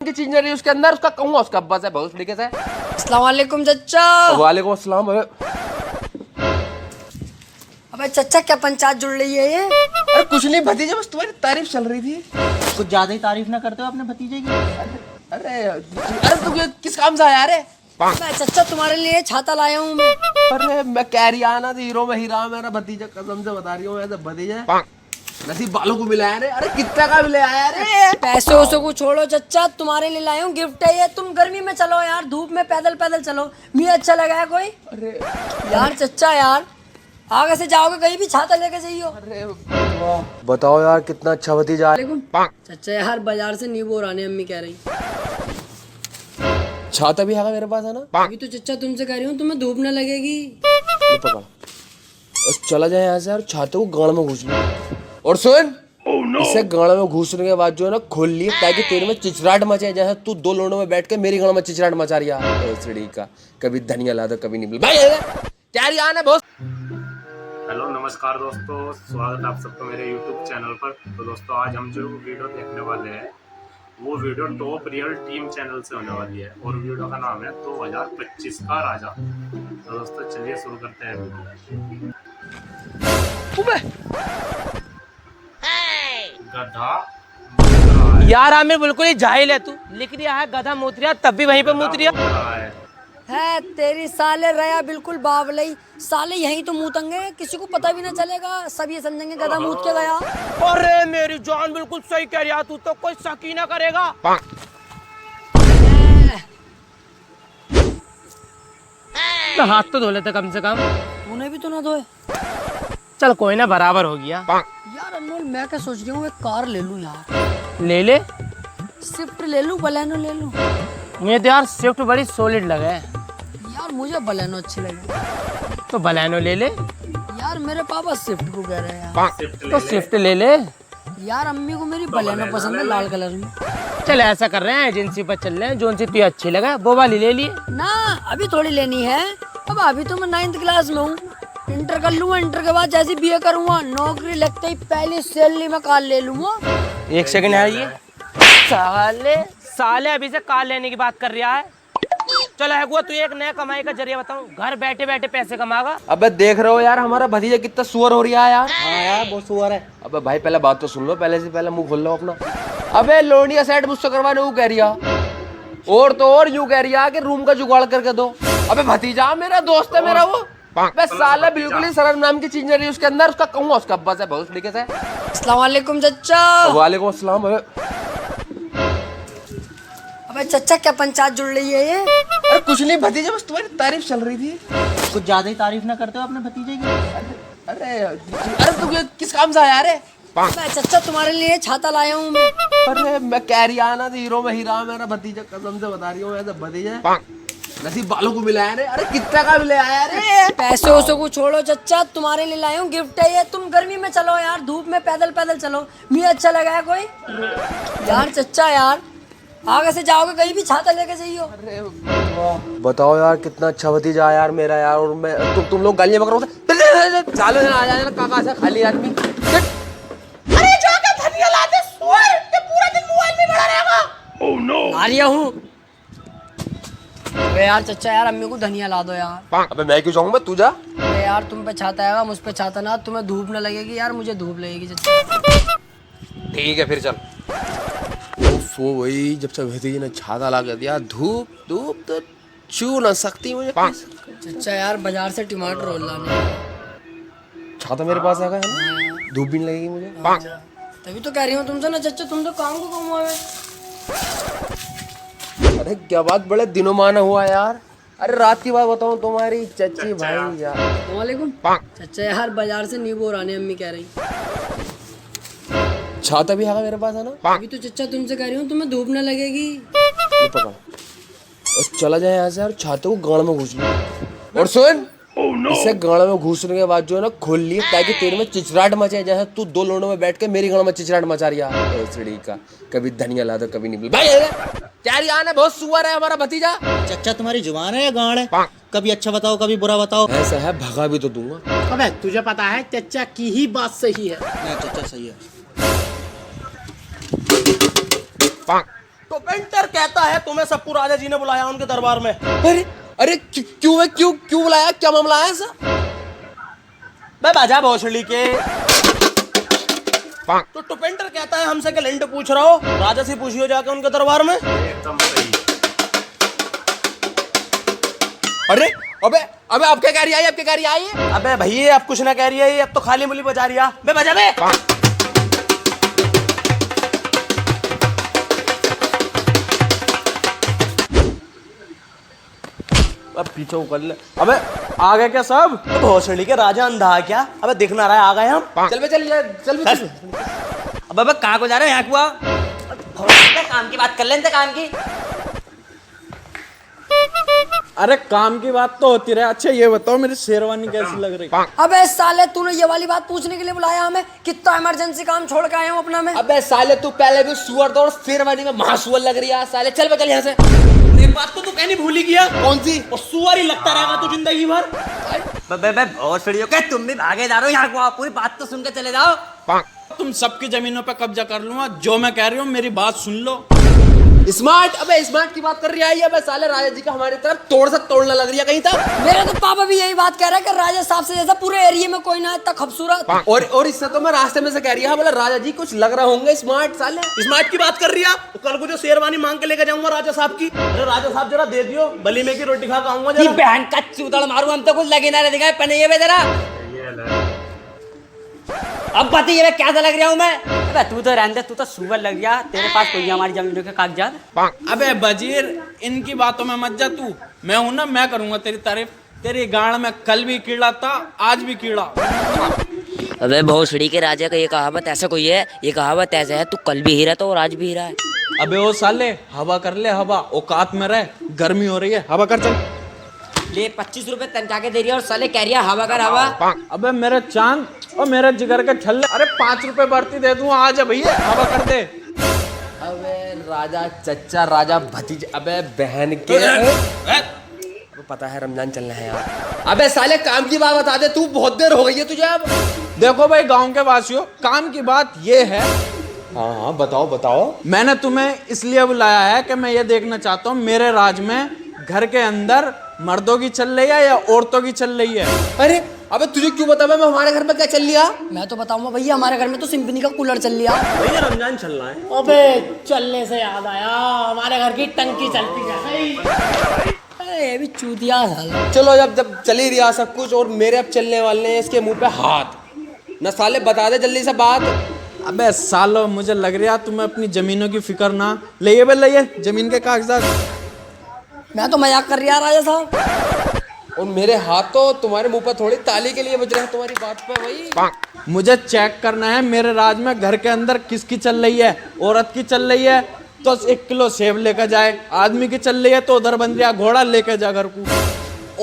की चीज नहीं रही उसके अंदर, उसका कहूँगा उसका अब्बा से बहुत तरीके से। अस्सलाम वालेकुम चचा। वालेकुम अस्सलाम। अबे चचा क्या पंचायत जुड़ रही है ये? अरे कुछ नहीं भतीजे, बस तुम्हारी तारीफ चल रही थी। कुछ ज्यादा ही तारीफ ना करते हो अपने भतीजे की। अरे अरे तुम ये किस काम से आया? अरे मैं चचा तुम्हारे लिए छाता लाया हूँ मैं। अरे मैं कह रही आना हीरो में हीरा मेरा भतीजा, कसम से बता रही हूँ ऐसा भतीजा नसीब वालों को मिला है। अरे कितना का मिला है? अरे पैसे वैसों को छोड़ो चचा, तुम्हारे लिए लाया हूँ गिफ्ट है ये। तुम गर्मी में चलो यार, धूप में पैदल पैदल चलो। मुझे अच्छा लगा है कोई? अरे यार चचा यार, आगे से जाओगे कहीं भी छाता लेके जाइयो। अरे बताओ यार कितना अच्छा भतीजा है। चचा यार बाजार से नींबू और आने अम्मी कह रही। छाता भी है मेरे पास, है ना? अभी तो चचा तुमसे कह रही हूँ तुम्हें धूप न लगेगी। ये पकड़ और चला जाए यहाँ से यार, छाते को गाड़ में घुस लिया। और सुन इसे गाड़ में घुसने के बाद जो है ना खोल लिए, ताकि तेरे में चिचराट मचे, जैसे तू दो लोगों में बैठ के मेरी गाड़ में चिचराट मचा रही है का। कभी धनिया ला दो कभी नहीं भाई क्या यार है बहुत। हेलो नमस्कार दोस्तों, स्वागत है आप सबका मेरे YouTube चैनल पर। तो दोस्तों आज हम जो वीडियो देखने वाले हैं वो video top real team channel से होने वाली है और वीडियो का नाम है 2025 का राजा। तो दोस्तों चलिए शुरू करते हैं वीडियो। गधा यार आमिर बिल्कुल ही जाहिल है तू। लिख दिया है गधा मूत्रिया, तब भी वहीं पे मूत्रिया है तेरी साले रया बिल्कुल बावलई। साले यहीं तो मुँह तंगे, किसी को पता भी ना चलेगा, सब ये समझेंगे गधा मूत के गया। अरे मेरी जान बिल्कुल सही कह रहा, तू तो कोई शक ही ना करेगा। तो हाथ तो धो लेते कम से कम। तूने भी तो ना धोए। चल कोई ना, बराबर हो गया। यार अनमोल मैं क्या सोच रही हूँ, एक कार ले लूँ यार। ले ले, स्विफ्ट ले लूँ, बलेनो ले लूँ। मुझे तो यार स्विफ्ट बड़ी सॉलिड लगे। यार मुझे बलेनो अच्छी लगी। तो बलेनो ले ले। यार मेरे पापा स्विफ्ट को कह रहे हैं यार। तो स्विफ्ट ले ले। यार अम्मी को मेरी बलेनो पसंद है, लाल कलर में। चल ऐसा कर रहे हैं, एजेंसी पर चल रहे हैं, जो सी तुझे अच्छी लगा वो वाली ले लिए ना। अभी थोड़ी लेनी है, अब अभी तो मैं 9th क्लास में हूँ। इंटर कर लूँगा, इंटर के बाद जैसे बीए करूँगा, नौकरी लगते ही पहली सैलरी में कार ले लूँगा। एक सेकंड है ये साले साले अभी से कार लेने की बात कर रहा है। चल है तू एक नया कमाई का जरिया बताऊं, घर बैठे बैठे पैसे कमागा। अबे देख रहे हो यार हमारा भतीजा कितना सुअर हो रहा है यार। हाँ यार बहुत सुअर है। अबे भाई पहले बात तो सुन लो, पहले से पहले मुंह खोल लो अपना। अबे लोनिया सेट मुझसे करवाने वो कह रही है, और तो और यूं कह रही है कि रूम का जुगाड़ करके दो। अबे भतीजा मेरा दोस्त है मेरा वो। अबे साला बिल्कुल ही शर्म नाम की चीज नहीं रही उसके अंदर, उसका कहूँगा उसका अब्बा से बहुत तरीके से। अस्सलाम वालेकुम चचा। वालेकुम अस्सलाम। अबे चचा क्या पंचायत जुड़ रही है ये? अरे कुछ नहीं भतीजे, बस तुम्हारी तारीफ चल रही थी। कुछ ज्यादा ही तारीफ ना करते हो अपने भतीजे की। अरे अरे तुम ये किस काम से आया? अरे मैं चचा तुम्हारे लिए छाता लाया हूँ मैं। अरे मैं कह रही आना हीरो में हीरा मेरा भतीजा, कसम से बता रही हूँ ऐसा भतीजा नसीब वालों को मिला है। अरे कितना का मिला है? अरे पैसे वैसों को छोड़ो चचा, तुम्हारे लिए लाया हूँ गिफ्ट है ये। तुम गर्मी में चलो यार, धूप में पैदल पैदल चलो। मुझे अच्छा लगा है कोई? यार चचा यार, आगे से जाओगे कहीं भी छाता लेके जाइयो। अरे बताओ यार कितना अच्छा भतीजा है यार मेरा यार। और मैं तुम लोग गालियां बक रहे हो, चालू आ जाए काका से खाली आदमी। अरे जाके धनिया ला दे, सोए ये पूरा दिन मोबाइल में बड़ा रहेगा। ओह नो ला लिया हूँ। अबे यार चचा यार अम्मी को धनिया ला दो यार। अबे मैं क्यों जाऊंगा, तू जा। अरे यार तुम पे छाता आएगा, मुझ पे छाता ना। तुम्हें धूप न लगेगी यार, मुझे धूप लगेगी चचा। ठीक है फिर चल। वो वही जब से भतीजे ने छाता ला के दिया, धूप धूप तो छू ना सकती मुझे। चचा यार बाजार से टमाटर रोल लाने। छाता मेरे पास आएगा है ना, धूप भी नहीं लगेगी मुझे। तभी तो कह रही हूँ तुमसे ना चचा, तुम तो काम को कम हुआ है। अरे क्या बात, बड़े दिनों माना हुआ यार। अरे रात की बात बताऊं तुम्हारी चची भाई यार। वालेकुम चचा यार बाजार से नींबू और आने अम्मी कह रही। छाता भी है मेरे पास, है ना? अभी तो चचा तुमसे कह रही हूँ तुम्हें धूप न लगेगी। ये पकड़ और चला जाए यहाँ से यार, छाते को गाड़ में घुस लिया। और सुन इसे गाड़ में घुसने के बाद जो है ना खोल लिए, ताकि तेरे में चिचराट मचे, जैसे तू दो लोगों में बैठ के मेरी गाड़ में चिचराट मचा रही है का। कभी धनिया ला दो कभी नहीं भाई क्या यार है बहुत सुअर है हमारा भतीजा। चचा तुम्हारी जुबान है या गांड है? कभी अच्छा बताओ कभी बुरा बताओ। ऐसा है भगा भी तो दूंगा। अबे तुझे पता है चचा की ही बात सही है। नहीं चचा सही है। तो पेंटर कहता है तुम्हें सप्पू राजा जी ने बुलाया उनके दरबार में। अरे अरे क्यों बुलाया, क्या मामला है ऐसा? बे बाजा भोसड़ी के। तो टुपेंटर कहता है हमसे कि लंड पूछ रहा हो, राजा से पूछियो जाके उनके दरबार में। एकदम सही। अरे अबे अबे अब क्या कह रही है, अब क्या कह रही है? अबे भैया अब कुछ ना कह रही है ये, अब तो खाली मुली बजा रही है। बे बजा बे। अब पीछे कर ले। अबे आ गए क्या सब? भोसड़ी के राजा अंधा है क्या? अबे दिख ना रहा है, आ गए हम। चल बे चल। अब कहाँ को जा रहे हैं? यहाँ कुआ काम की बात कर लेते, काम की। अरे काम की बात तो होती रहे। अच्छा ये बताओ मेरी शेरवानी कैसी लग रही? अबे साले तूने ये वाली बात पूछने के लिए बुलाया हमें? कितना इमरजेंसी काम छोड़ के आए हूँ अपना मैं। अबे साले तू पहले भी सुअर था और शेरवानी में महासुअर लग रही है साले। चल बे चल यहाँ से। एक बात तो तू कहनी भूल ही गया। कौन सी? और सुअर ही लगता रहेगा तू जिंदगी भर। बहुत सड़ी हो गए, तुम भी भागे जा रहे हो। यहाँ कुआ पूरी बात तो सुन के चले जाओ। तुम सबकी जमीनों पे कब्जा कर लूंगा, जो मैं कह रही हूँ मेरी बात सुन लो। स्मार्ट, अबे स्मार्ट की बात कर रही है ये? अबे साले राजा जी का हमारी तरफ तोड़ना लग रही है कहीं तक। मेरे तो पापा भी यही बात कह रहे हैं कि राजा साहब से जैसा पूरे एरिया में कोई ना इतना खूबसूरत। और इससे तो मैं रास्ते में से कह रही है बोला राजा जी कुछ लग रहा होंगे स्मार्ट साले। स्मार्ट की बात कर रही है तो कल को जो शेरवानी मांग के लेकर जाऊंगा राजा साहब की, अरे राजा साहब जरा दे दियो, बली में की रोटी खा के आऊंगा जरा। बहन का चूतड़ मारू, हम तो कुछ लगे ना दिखाए पने बे जरा। ये ले। अब बताइए मैं कैसा लग रहा हूँ मैं? अबे तू तो रहने दे, तू तो सुअर लग गया। तेरे पास कोई है हमारी जमीनों के कागजात? अबे बजीर इनकी बातों में मत जा तू। मैं हूं ना, मैं करूंगा तेरी तारीफ। तेरी गाड़ में कल भी कीड़ा था, आज भी कीड़ा। अबे भोसड़ी के राजा का ये कहावत ऐसा कोई है? ये कहावत ऐसा है, तू कल भी हीरा था और आज भी हीरा है। अबे ओ साले हवा कर ले, हवा औकात में रह। गर्मी हो रही है, हवा कर चल। ले 25 रुपए तनख्वाह के दे रही है और साले कह रही है हवा कर हवा। अबे मेरे चांद और मेरे जिगर के छल्ले, अरे 5 रुपए बढ़ती दे दूं आज भैया, हवा कर दे। अबे राजा चच्चा, राजा भतीजा, अबे बहन के वो पता है रमजान चलना है यार। अबे साले काम की बात बता दे, तू बहुत देर हो गई है तुझे अब। देखो भाई गांव के वासियों, काम की बात ये है। हाँ बताओ। मैंने तुम्हें इसलिए बुलाया है कि मैं ये देखना चाहता हूँ मेरे राज में घर के अंदर मर्दों की चल रही है या औरतों की चल रही है। अरे अबे तुझे क्यों बताऊं मैं हमारे घर में क्या चल लिया? मैं तो बताऊंगा भैया, हमारे घर में तो सिम्फनी का कूलर चल लिया। भैया रमजान चल रहा है। अबे चलने से याद आया, हमारे घर की टंकी चलती है। अरे ये भी चूतिया साला। चलो जब चल ही रहा सब कुछ और मेरे अब चलने वाले हैं इसके मुंह पे हाथ। न साले बता दे जल्दी से बात। अबे सालो मुझे लग रहा तुम्हें अपनी जमीनों की फिक्र ना। ले जमीन के कागजात। मैं तो मजाक कर रहा राजा साहब। और मेरे हाथ तो तुम्हारे मुंह पर थोड़ी ताली के लिए बज रहे हैं तुम्हारी बात पे भाई। मुझे चेक करना है मेरे राज में घर के अंदर किसकी चल रही है। औरत की चल रही है तो 1 किलो सेब लेकर जाए, आदमी की चल रही है तो उधर बन रहा घोड़ा लेकर जा घर को।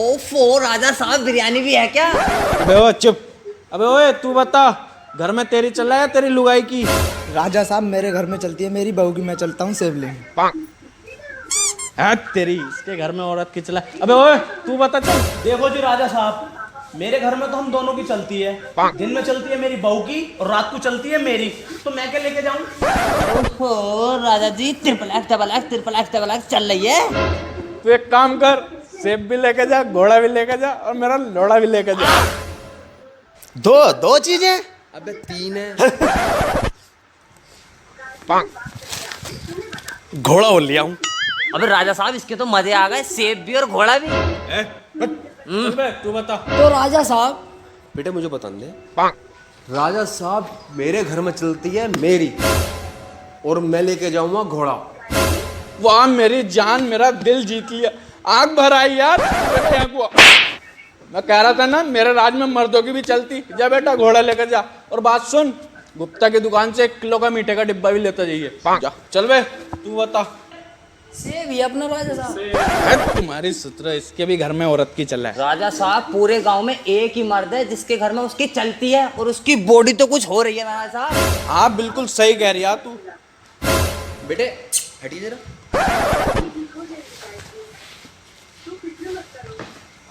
ओफो राजा साहब बिरयानी भी है क्या? अबे ओ चुप। अबे ओए तू बता, घर में तेरी चल रहा है तेरी लुगाई की? राजा साहब मेरे घर में चलती है मेरी बहू की, मैं चलता हूँ सेब लेने। है तेरी, इसके घर में औरत की चला। अबे ओए तू बता चल। देखो जी राजा साहब, मेरे घर में तो हम दोनों की चलती है। दिन में चलती है मेरी बहू की और रात को चलती है मेरी, तो मैं क्या लेके जाऊं? ओहो राजा जी तिरपलाक चल रही है। तू एक काम कर, सेब भी लेके जा, घोड़ा भी लेके जा और मेरा लोड़ा भी लेके जा। दो चीजें। अबे 3 है। घोड़ा हो लिया हूँ। अबे राजा साहब इसके तो मजे आ गए, सेब भी और घोड़ा भी। तू बता। तो राजा साहब बेटे मुझे बता दे, राजा साहब मेरे घर में चलती है मेरी और मैं लेके जाऊंगा घोड़ा। वाह मेरी जान, मेरा दिल जीत लिया। आग भर आई यार। मैं कह रहा था ना मेरे राज में मर्दों की भी चलती। जा बेटा घोड़ा लेकर जा। और बात सुन, गुप्ता की दुकान से 1 किलो का मीठे का डिब्बा भी लेता जाइए। जा चल बे। तू बता। सेब ही अपना राजा साहब। तुम्हारी सुत्र, इसके भी घर में औरत की चला है। राजा साहब पूरे गांव में एक ही मर्द है जिसके घर में उसकी चलती है और उसकी बॉडी तो कुछ हो रही है राजा साहब। हाँ बिल्कुल सही कह रही है तू। बेटे हटिए जरा।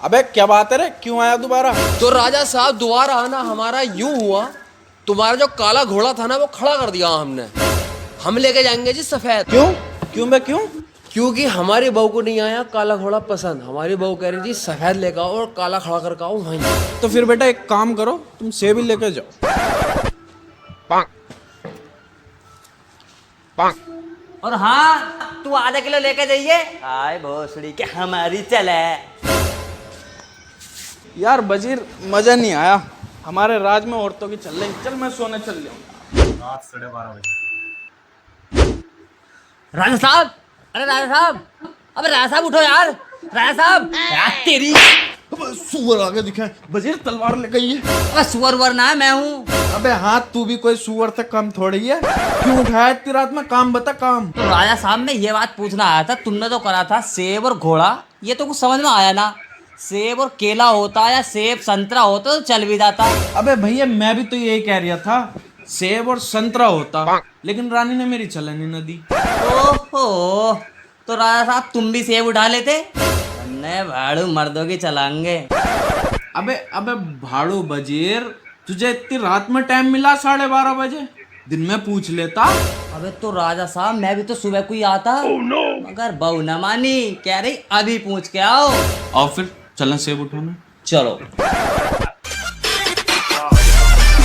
अबे क्या बात है रे, क्यों आया दोबारा? तो राजा साहब दोबारा आना हमारा यूं हुआ, तुम्हारा जो काला घोड़ा था ना वो खड़ा कर दिया हमने। हम लेके जाएंगे जी सफेद। क्यों? क्यों बे क्यों? क्योंकि हमारी बहू को नहीं आया काला घोड़ा पसंद। हमारी बहू कह रही थी सफेद लेकर आओ और काला खड़ा करके आओ वहीं। तो फिर बेटा एक काम करो, तुम सेब ही लेकर जाओ। और हाँ, तू आधा किलो लेके जाइए। आए भोसड़ी के हमारी चले। यार बजीर मजा नहीं आया, हमारे राज में औरतों की चल रही। चल मैं सोने चल जाऊँ। रात 12:30 बजे। राजा साहब, अरे राजा साहब, अबे राजा साहब उठो यार। राजा साहब, यार तेरी सुअर आगे दिखे। बजीर तलवार लेकर ये। अबे सुअर वर ना है, मैं हूँ। अबे हाँ, तू भी कोई सुअर से कम थोड़ी है। क्यों उठाया इतनी रात में? काम बता काम। तो राजा साहब, मैं ये बात पूछना आया था, तुमने तो करा था सेब और घोड़ा, ये तो कुछ समझ में आया ना। सेब और केला होता या सेब संतरा होता तो चल भी जाता। अबे भैया मैं भी तो यही कह रहा था, सेब और संतरा होता, लेकिन रानी ने मेरी चलनी न दी। ओहो, तो राजा साहब तुम भी सेब उठा लेते, वरना भाड़ू मर्दों की चलाएंगे। अबे अबे भाड़ू बजीर, तुझे इतनी रात में टाइम मिला 12:30 बजे? दिन में पूछ लेता। अबे तो राजा साहब, मैं भी तो सुबह को ही आता। मगर बहू न मानी, कह रही अभी पूछ के आओ। और फिर चलना सेब उठाना। चलो।